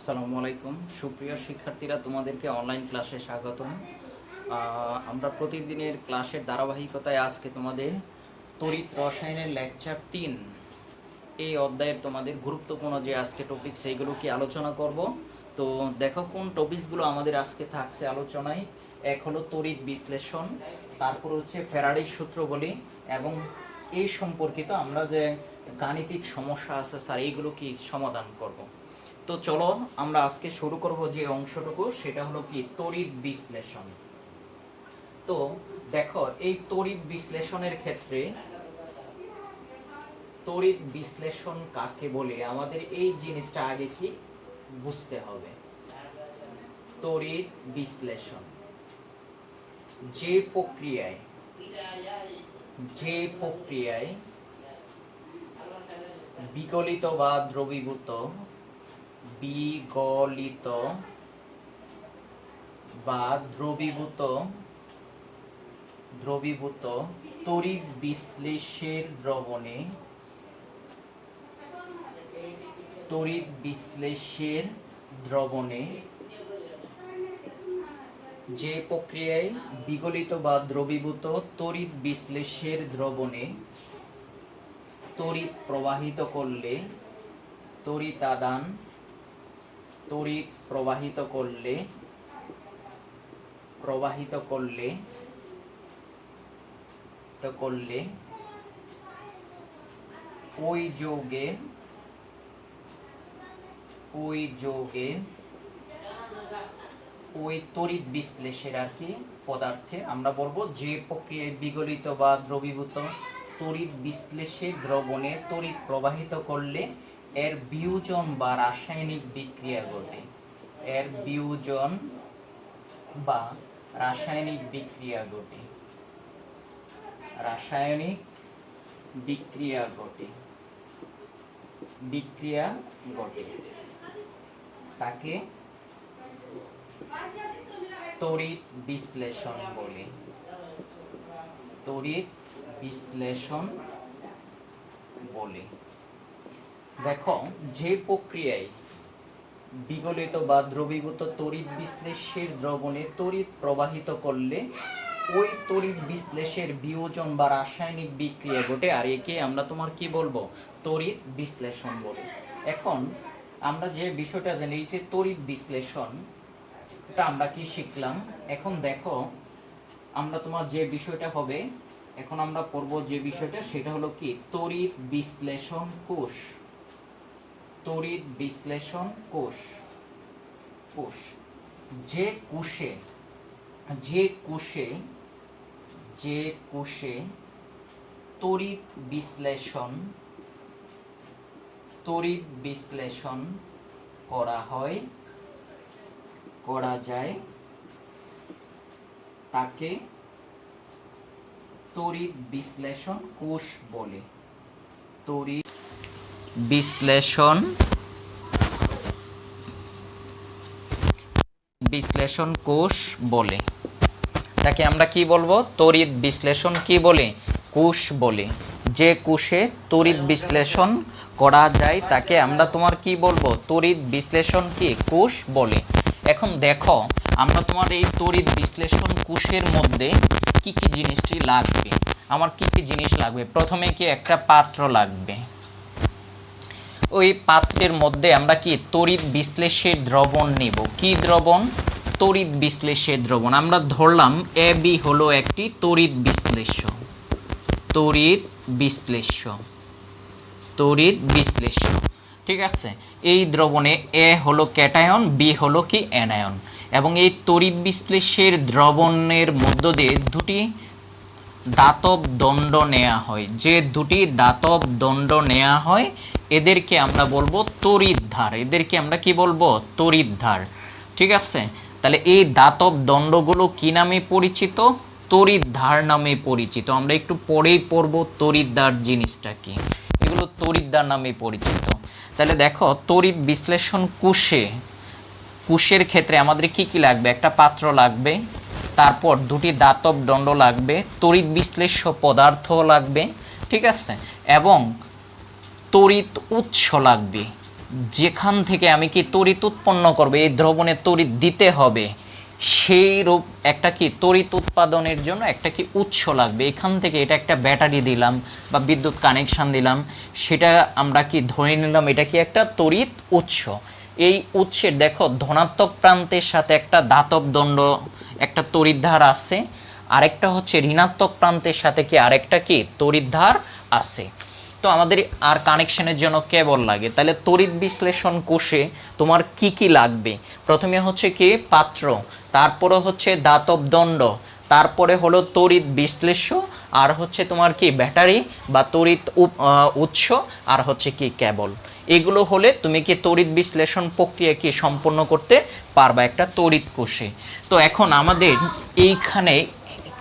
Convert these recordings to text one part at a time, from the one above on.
আসসালামু আলাইকুম সুপ্রিয় শিক্ষার্থীরা, তোমাদেরকে অনলাইন ক্লাসে স্বাগতম। আমরা প্রতিদিনের ক্লাসের ধারাবাহিকতায় আজকে তোমাদের তড়িৎ রসায়নের লেকচার 3 এই অধ্যায়ের তোমাদের গুরুত্বপূর্ণ যে আজকে টপিক সেইগুলো কি আলোচনা করব। তো দেখো কোন টপিকসগুলো আমাদের আজকে থাকছে আলোচনায়। এক হলো তড়িৎ বিশ্লেষণ, তারপর হচ্ছে ফ্যারাডের সূত্র বলি, এবং এই সম্পর্কিত আমরা যে গাণিতিক সমস্যা আছে স্যার এইগুলো কি সমাধান করব। তো চলো আমরা আজকে শুরু করব যে অংশটুকু, সেটা হলো কি তড়িৎ বিশ্লেষণ। তো দেখো এই তড়িৎ বিশ্লেষণের ক্ষেত্রে তড়িৎ বিশ্লেষণ কাকে বলে আমাদের এই জিনিসটা আগে কি বুঝতে হবে। তড়িৎ বিশ্লেষণ যে প্রক্রিয়ায় বিগলিত বা দ্রবীভূত দ্রবীভূত তড়িৎ বিশ্লেষের দ্রবণে যে প্রক্রিয়ায় বিগলিত বা দ্রবীভূত তড়িৎ বিশ্লেষের দ্রবণে তড়িৎ প্রবাহিত করলে ওই তড়িৎ বিশ্লেষের আর কি পদার্থে আমরা বলবো যে প্রক্রিয়ায় বিগলিত বা দ্রবীভূত তড়িৎ বিশ্লেষের দ্রবণে তড়িৎ প্রবাহিত করলে এর বিয়োজন বা রাসায়নিক বিক্রিয়া ঘটে তাকে তড়িৎ বিশ্লেষণ বলে। দেখো যে প্রক্রিয়ায় বিগলিত বা দ্রবীভূত তড়িৎ বিশ্লেষের দ্রবণে তড়িৎ প্রবাহিত করলে ওই তড়িৎ বিশ্লেষের বিয়োজন বা রাসায়নিক বিক্রিয়া ঘটে, আর একে আমরা তোমার কি বলবো তড়িৎ বিশ্লেষণ বলি। এখন আমরা যে বিষয়টা জানি যে তড়িৎ বিশ্লেষণ, এটা আমরা কি শিখলাম। এখন দেখো আমরা তোমার যে বিষয়টা হবে, এখন আমরা পড়ব যে বিষয়টা, সেটা হলো কি তড়িৎ বিশ্লেষণ কোষ। যে কোষে তড়িৎ বিশ্লেষণ করা যায় তাকে তড়িৎ বিশ্লেষণ কোষ বলে। তড়িৎ বিশ্লেষণ কোষ বলে তাকে আমরা কি বলবো তড়িৎ বিশ্লেষণ কি বলে কোষ বলে। যে কোষে তড়িৎ বিশ্লেষণ করা যায় তাকে আমরা তোমার কি বলবো তড়িৎ বিশ্লেষণ কি কোষ বলে। এখন দেখো আমরা তোমার এই তড়িৎ বিশ্লেষণ কোষের মধ্যে কি কি জিনিসটি লাগবে, আমার কি কি জিনিস লাগবে। প্রথমে কি একটা পাত্র লাগবে, ওই পাত্রের মধ্যে আমরা কি তড়িৎ বিশ্লেষের দ্রবণ নেব। কি দ্রবণ? তড়িৎ বিশ্লেষের দ্রবণ। আমরা ধরলাম এ বি হলো একটি তড়িৎ বিশ্লেষ্য, ঠিক আছে। এই দ্রবণে এ হলো ক্যাটায়ন, বি হলো কি অ্যানায়ন, এবং এই তড়িৎ বিশ্লেষের দ্রবণের মধ্য দিয়ে দুটি দাতব দণ্ড নেওয়া হয়। যে দুটি দাতব দণ্ড নেওয়া হয় এদেরকে আমরা বলবো তড়িৎধার। এদেরকে আমরা কি বলবো তড়িৎধার, ঠিক আছে। তাহলে এই দাতব দণ্ডগুলো কি নামে পরিচিত? তড়িৎধার নামে পরিচিত। আমরা একটু পরেই পড়বো তড়িৎধার জিনিসটা কি, এগুলো তড়িৎধার নামে পরিচিত। তাহলে দেখো তড়িৎ বিশ্লেষণ কোষের ক্ষেত্রে আমাদের কি কি লাগবে? একটা পাত্র লাগবে, তারপর দুটি দাতব দণ্ড লাগবে, তড়িৎ বিশ্লেষ্য পদার্থ লাগবে, ঠিক আছে, এবং তড়িৎ উৎস লাগবে। যেখান থেকে আমি কি তড়িৎ উৎপন্ন করব, এই দ্রবণে তড়িৎ দিতে হবে, সেই রূপ একটা কি তড়িৎ উৎপাদনের জন্য একটা কি উৎস লাগবে। এখান থেকে এটা একটা ব্যাটারি দিলাম বা বিদ্যুৎ কানেকশান দিলাম, সেটা আমরা কি ধরে নিলাম এটা কি একটা তড়িৎ উৎস। এই উৎসের দেখো ধনাত্মক প্রান্তের সাথে একটা ধাতব দণ্ড একটা তড়িৎধার আছে, আরেকটা হচ্ছে ঋণাত্মক প্রান্তের সাথে কি আরেকটা কি তড়িৎধার আছে। তো আমাদের আর কানেকশনের জন্য কেবল লাগে, তাহলে তড়িৎ বিশ্লেষণ কোষে তোমার কি কি লাগবে, প্রথমে হচ্ছে কি পাত্র, তারপরে হচ্ছে ধাতব দণ্ড, তারপরে হলো তড়িৎ বিশ্লেষ্য, আর হচ্ছে তোমার কি ব্যাটারি বা তড়িৎ উৎস, আর হচ্ছে কি কেবল। এগুলো হলে তুমি কি তড়িৎ বিশ্লেষণ প্রক্রিয়া কি সম্পন্ন করতে পারবা একটা তড়িৎ কোষে। তো এখন আমাদের এইখানে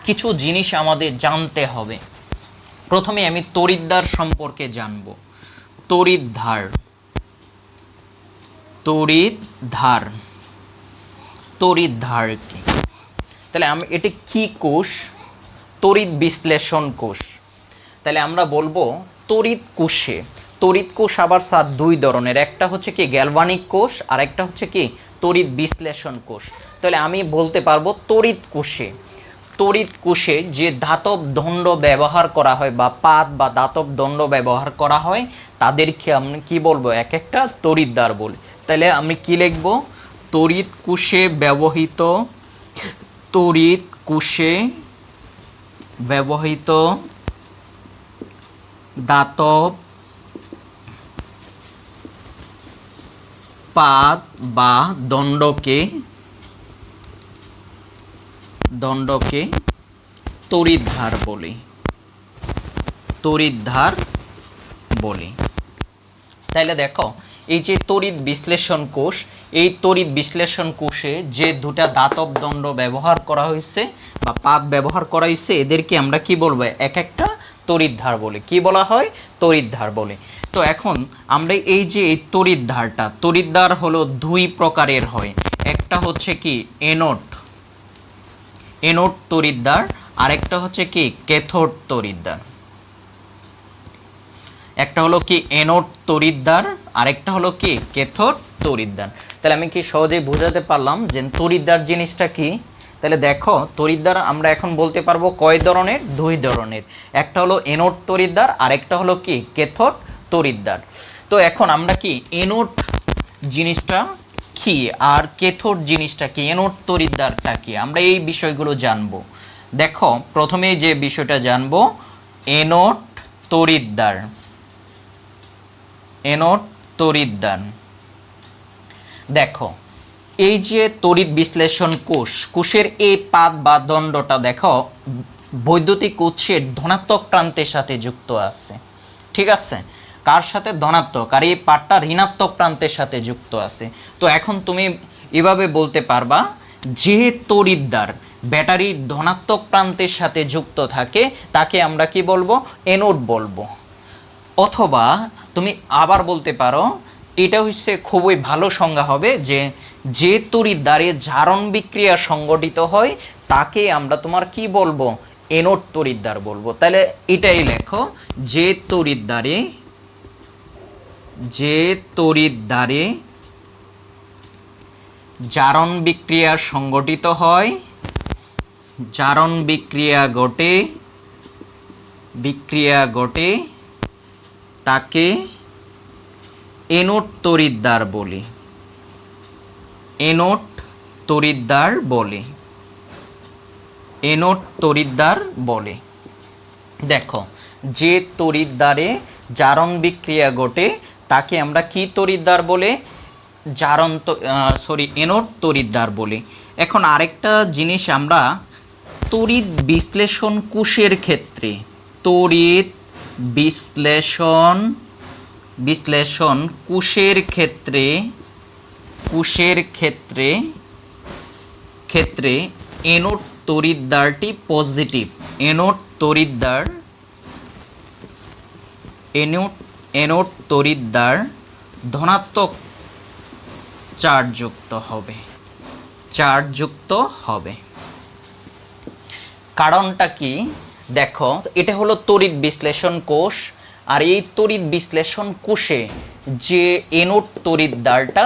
কিছু জিনিস আমাদের জানতে হবে। প্রথমে আমি তড়িৎদ্বার সম্পর্কে জানব। তড়িৎধার, তড়িৎধার, তড়িৎধার কি, তাহলে আমি এটি কি কোষ, তড়িৎ বিশ্লেষণ কোষ। তাহলে আমরা বলবো তড়িৎ কোষে, তড়িৎ কোষ আবার স্যার দুই ধরনের, একটা হচ্ছে কি গ্যালভানিক কোষ আর একটা হচ্ছে কি তড়িৎ বিশ্লেষণ কোষ। তাহলে আমি বলতে পারবো তড়িৎ কোষে, তড়িৎ কোষে যে ধাতব দণ্ড ব্যবহার করা হয় বা পাত বা ধাতব দণ্ড ব্যবহার করা হয় তাদেরকে আমি কি বলবো এক একটা তড়িৎদ্বার বলি। তাহলে আমি কি লিখব, তড়িৎ কোষে ব্যবহৃত, তড়িৎ কোষে ব্যবহৃত ধাতব পাত বা দণ্ডকে তড়িৎধার বলি, তড়িৎধার বলি। তাইলে দেখো এই যে তড়িৎ বিশ্লেষণ কোষ, এই তড়িৎ বিশ্লেষণ কোষে যে দুটা ধাতব দণ্ড ব্যবহার করা হয়েছে বা পাত ব্যবহার করা হয়েছে এদেরকে আমরা কি বলবো এক একটা তড়িৎধার বলি। কি বলা হয়, তড়িৎধার বলে। তো এখন আমরা এই যে এই তড়িৎধারটা, তড়িৎধার হলো দুই প্রকারের হয়, একটা হচ্ছে কি এনোড, এনোড তড়িৎদ্বার, আরেকটা হচ্ছে কি ক্যাথোড তড়িৎদ্বার। একটা হলো কি এনোড তড়িৎদ্বার, আরেকটা হলো কি ক্যাথোড তড়িৎদ্বার। তাহলে আমি কি সহজেই বোঝাতে পারলাম যে তড়িৎদ্বার জিনিসটা কি। তাহলে দেখো তড়িৎদ্বার আমরা এখন বলতে পারবো কয় ধরনের, দুই ধরনের, একটা হলো এনোড তড়িৎদ্বার, আরেকটা হলো কি ক্যাথোড তড়িৎদ্বার। তো এখন আমরা কি এনোড জিনিসটা কি আর ক্যাথোড জিনিসটা কি, এনোড তড়িৎদ্বারটা কি, আমরা এই বিষয়গুলো জানবো। দেখো প্রথমে যে বিষয়টা জানবো এনোড তড়িৎদ্বার, এনোড তড়িৎদ্বার। দেখো এই যে তড়িৎ বিশ্লেষণ কোষ, কোষের এই পাত বা দণ্ডটা দেখো বৈদ্যুতিক উৎসের ধনাত্মক প্রান্তের সাথে যুক্ত আছে, ঠিক আছে, কার সাথে, ধনাত্মক, আর এই পাটটা ঋণাত্মক প্রান্তের সাথে যুক্ত আছে। তো এখন তুমি এভাবে বলতে পারবা যে তড়িৎদ্বার ব্যাটারির ধনাত্মক প্রান্তের সাথে যুক্ত থাকে তাকে আমরা কি বলবো, এনোড বলবো। অথবা তুমি আবার বলতে পারো, এটা হচ্ছে খুবই ভালো সংজ্ঞা হবে, যে তড়িৎদ্বারে জারণ বিক্রিয়া সংঘটিত হয় তাকে আমরা তোমার কি বলবো, এনোড তড়িৎদ্বার বলবো। তাহলে এটাই লেখো, যে তড়িৎদ্বারে জারণ বিক্রিয়া সংঘটিত হয়, জারণ বিক্রিয়া ঘটে তাকে এনোড তড়িৎদ্বার বলি, এনোড তড়িৎদ্বার বলে, এনোড তড়িৎদ্বার বলে। দেখো যে তড়িৎদ্বারে জারণ বিক্রিয়া ঘটে তাকে আমরা কি তড়িৎদ্বার বলে, এনোড তড়িৎদ্বার বলি। এখন আরেকটা জিনিস আমরা তড়িৎ বিশ্লেষণ কোষের ক্ষেত্রে, তড়িৎ বিশ্লেষণ কোষের ক্ষেত্রে এনোড তড়িৎদ্বারটি পজিটিভ, এনোড তড়িৎদ্বার ধনাত্মক চার্জযুক্ত হবে। কারণটা কি, দেখো এটা হলো তড়িৎ বিশ্লেষণ কোষ, আর এই তড়িৎ বিশ্লেষণ কোষে যে এনোড তড়িৎদ্বারটা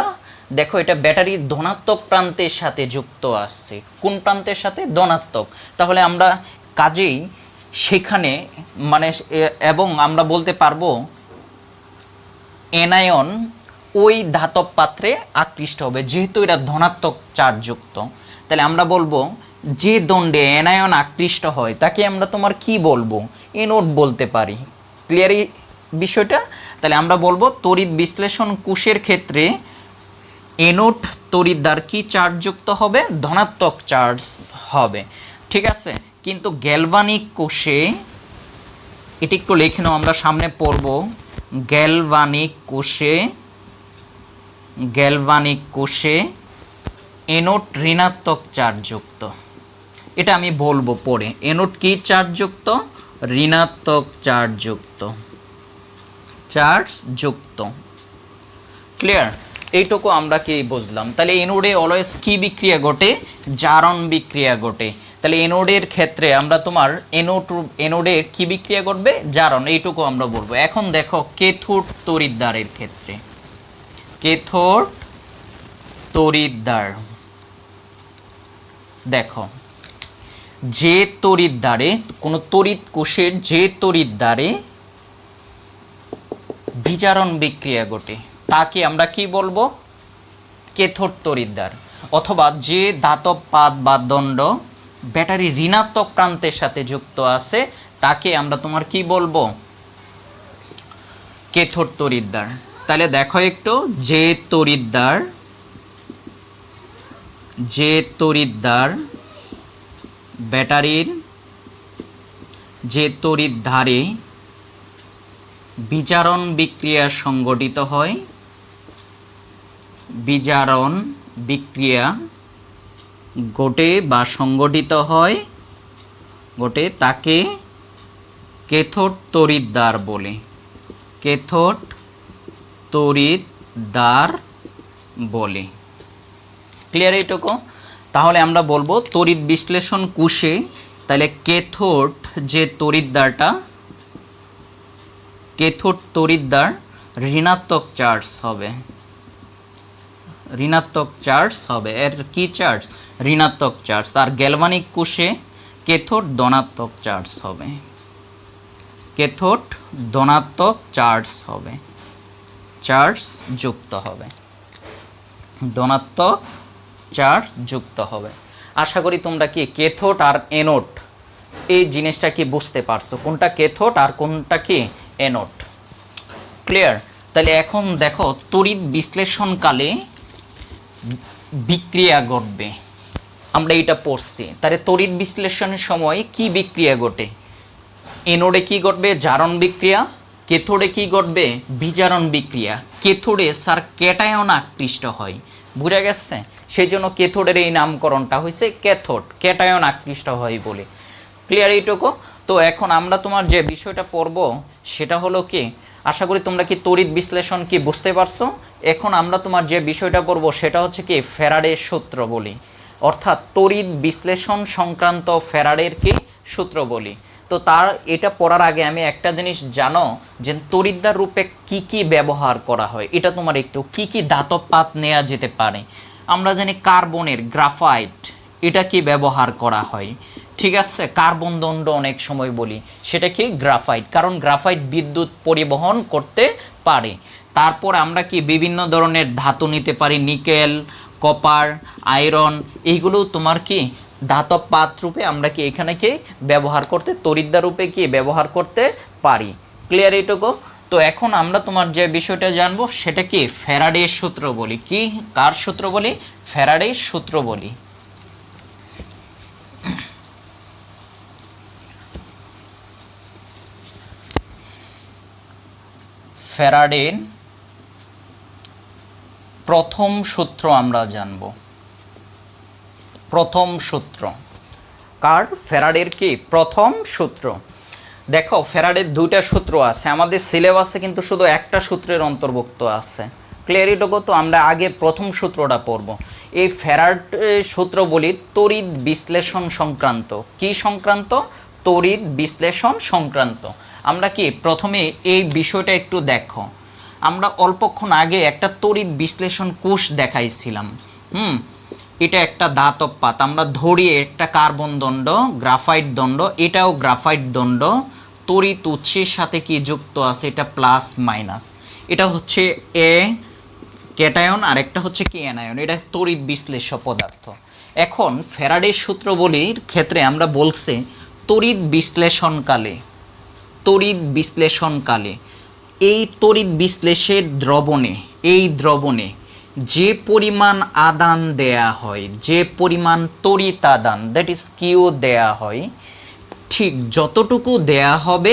দেখো এটা ব্যাটারির ধনাত্মক প্রান্তের সাথে যুক্ত আছে। কোন প্রান্তের সাথে? ধনাত্মক। তাহলে আমরা কাজেই সেখানে মানে এবং আমরা বলতে পারবো এনায়ন ওই ধাতব পাত্রে আকৃষ্ট হবে, যেহেতু এটা ধনাত্মক চার্জযুক্ত। তাহলে আমরা বলবো যে দণ্ডে এনায়ন আকৃষ্ট হয় তাকে আমরা তোমার কি বলবো? এনোড বলতে পারি। ক্লিয়ার এই বিষয়টা? তাহলে আমরা বলবো তড়িৎ বিশ্লেষণ কোষের ক্ষেত্রে এনোড তড়িৎদ্বার কি চার্জযুক্ত হবে? ধনাত্মক চার্জ হবে। ঠিক আছে, কিন্তু গ্যালভানিক কোষে এটি একটু লিখে নাও, আমরা সামনে পড়ব। গ্যালভানিক কোষে এনোড ঋণাত্মক চার্জযুক্ত। এটা আমি বলবো পরে। এনোড কি চার্জযুক্ত? ঋণাত্মক চার্জযুক্ত। ক্লিয়ার? এইটুকু আমরা কি বুঝলাম? তাহলে এনোডে অলওয়েজ কি বিক্রিয়া ঘটে? জারণ বিক্রিয়া ঘটে। তাহলে এনোডের ক্ষেত্রে আমরা তোমার এনোডের কি বিক্রিয়া ঘটবে? জারণ। এইটুকু আমরা বলবো। এখন দেখো ক্যাথোড তড়িৎদ্বারের ক্ষেত্রে, ক্যাথোড তড়িৎদ্বার দেখো, যে তড়িৎদ্বারে কোনো তড়িৎ কোষের যে তড়িৎদ্বারে বিজারণ বিক্রিয়া ঘটে তাকে আমরা কি বলবো? ক্যাথোড তড়িৎদ্বার। অথবা যে ধাতব পাত বা দণ্ড ব্যাটারি ঋণাত্মক প্রান্তের সাথে যুক্ত আছে তাকে আমরা তোমার কি বলবো? ক্যাথোড তড়িৎদ্বার। তাহলে দেখো একটু, যে তড়িৎদ্বার ব্যাটারির যে তড়িৎদ্বারে বিজারণ বিক্রিয়া সংঘটিত হয়, বিজারণ বিক্রিয়া ঘটে বা সংঘটিত হয় ঘটে তাকে ক্যাথোড তড়িৎদ্বার বলে। ক্যাথোড তড়িৎদ্বার বলে। ক্লিয়ার এইটুকু? তাহলে আমরা বলবো তড়িৎ বিশ্লেষণ কোষে তাহলে ক্যাথোড যে তড়িৎদ্বারটা, ক্যাথোড তড়িৎদ্বার ঋণাত্মক চার্জ হবে। এর কি চার্জ? ঋণাত্মক চার্জ। আর গ্যালভানিক কোষে ক্যাথোড ধনাত্মক চার্জ হবে। চার্জ যুক্ত হবে। ধনাত্মক চার্জ যুক্ত হবে। আশা করি তোমরা কি ক্যাথোড আর এনোড এই জিনিসটা কি বুঝতে পারছো? কোনটা ক্যাথোড আর কোনটা কি এনোড? ক্লিয়ার? তাহলে এখন দেখো তড়িৎ বিশ্লেষণকালে বিক্রিয়া ঘটবে, আমরা এটা পড়ছি। তাহলে তড়িৎ বিশ্লেষণের সময় কি বিক্রিয়া ঘটে? এনোডে কি ঘটবে? জারণ বিক্রিয়া। ক্যাথোডে কি ঘটবে? বিজারণ বিক্রিয়া। ক্যাথোডে স্যার ক্যাটায়ন আকৃষ্ট হয়, বুঝা গেছে? সেই জন্য ক্যাথোডের এই নামকরণটা হয়েছে ক্যাথোড, ক্যাটায়ন আকৃষ্ট হয় বলে। ক্লিয়ার এইটুকু? তো এখন আমরা তোমার যে বিষয়টা পড়ব সেটা হলো কি, আশা করি তোমরা কি তড়িৎ বিশ্লেষণ কি বুঝতে পারছো। এখন আমরা তোমার যে বিষয়টা পড়ব সেটা হচ্ছে কি ফ্যারাডের সূত্র বলি, অর্থাৎ তড়িৎ বিশ্লেষণ সংক্রান্ত ফ্যারাডের কি সূত্র বলি। তো তার এটা পড়ার আগে আমি একটা জিনিস জানো যে তড়িৎদ্বার রূপে কি কি ব্যবহার করা হয় এটা তোমার একটু, কি কি ধাতব পাত নেওয়া যেতে পারে। আমরা জানি কার্বনের গ্রাফাইট এটা কি ব্যবহার করা হয়, ঠিক আছে? কার্বন দণ্ড অনেক সময় বলি, সেটা কি গ্রাফাইট, কারণ গ্রাফাইট বিদ্যুৎ পরিবহন করতে পারে। তারপর আমরা কি বিভিন্ন ধরনের ধাতু নিতে পারি, নিকেল, কপার, আয়রন, এইগুলো তোমার কি ধাতব পাত রূপে আমরা কি এখানে কি ব্যবহার করতে, তড়িৎদ্বার রূপে কি ব্যবহার করতে পারি। ক্লিয়ার এইটুকু? তো এখন আমরা তোমার যে বিষয়টা জানবো সেটা কি ফ্যারাডের সূত্র বলি। কি কার সূত্র বলি? ফ্যারাডের সূত্র বলি। ফ্যারাডের প্রথম সূত্র আমরা জানব। প্রথম সূত্র কার? ফ্যারাডের কি প্রথম সূত্র। দেখো ফ্যারাডের দুইটা সূত্র আছে, আমাদের সিলেবাসে কিন্তু শুধু একটা সূত্রের অন্তর্ভুক্ত আছে। ক্লিয়ার এইটুকু? তো আমরা আগে প্রথম সূত্রটা পড়ব। এই ফ্যারাডের সূত্র বলি তড়িৎ বিশ্লেষণ সংক্রান্ত। কি সংক্রান্ত? তড়িৎ বিশ্লেষণ সংক্রান্ত। আমরা কি প্রথমে এই বিষয়টা একটু দেখো। আমরা অল্পক্ষণ আগে একটা তড়িৎ বিশ্লেষণ কোষ দেখাইছিলাম। এটা একটা ধাতব পাত, আমরা ধরি একটা কার্বন দণ্ড, গ্রাফাইট দণ্ড, এটাও গ্রাফাইট দণ্ড, তড়িৎ উৎসের সাথে কি যুক্ত আছে, এটা প্লাস মাইনাস, এটা হচ্ছে এ ক্যাটায়ন আর একটা হচ্ছে কি অ্যানায়ন, এটা তড়িৎ বিশ্লেষ্য পদার্থ। এখন ফ্যারাডের সূত্রবলীর ক্ষেত্রে আমরা বলছি তড়িৎ বিশ্লেষণকালে এই তড়িৎ বিশ্লেষের দ্রবণে যে পরিমাণ আদান দেয়া হয়, যে পরিমাণ তড়িৎ আদান দ্যাট ইজ কিউ দেয়া হয়, ঠিক যতটুকু দেয়া হবে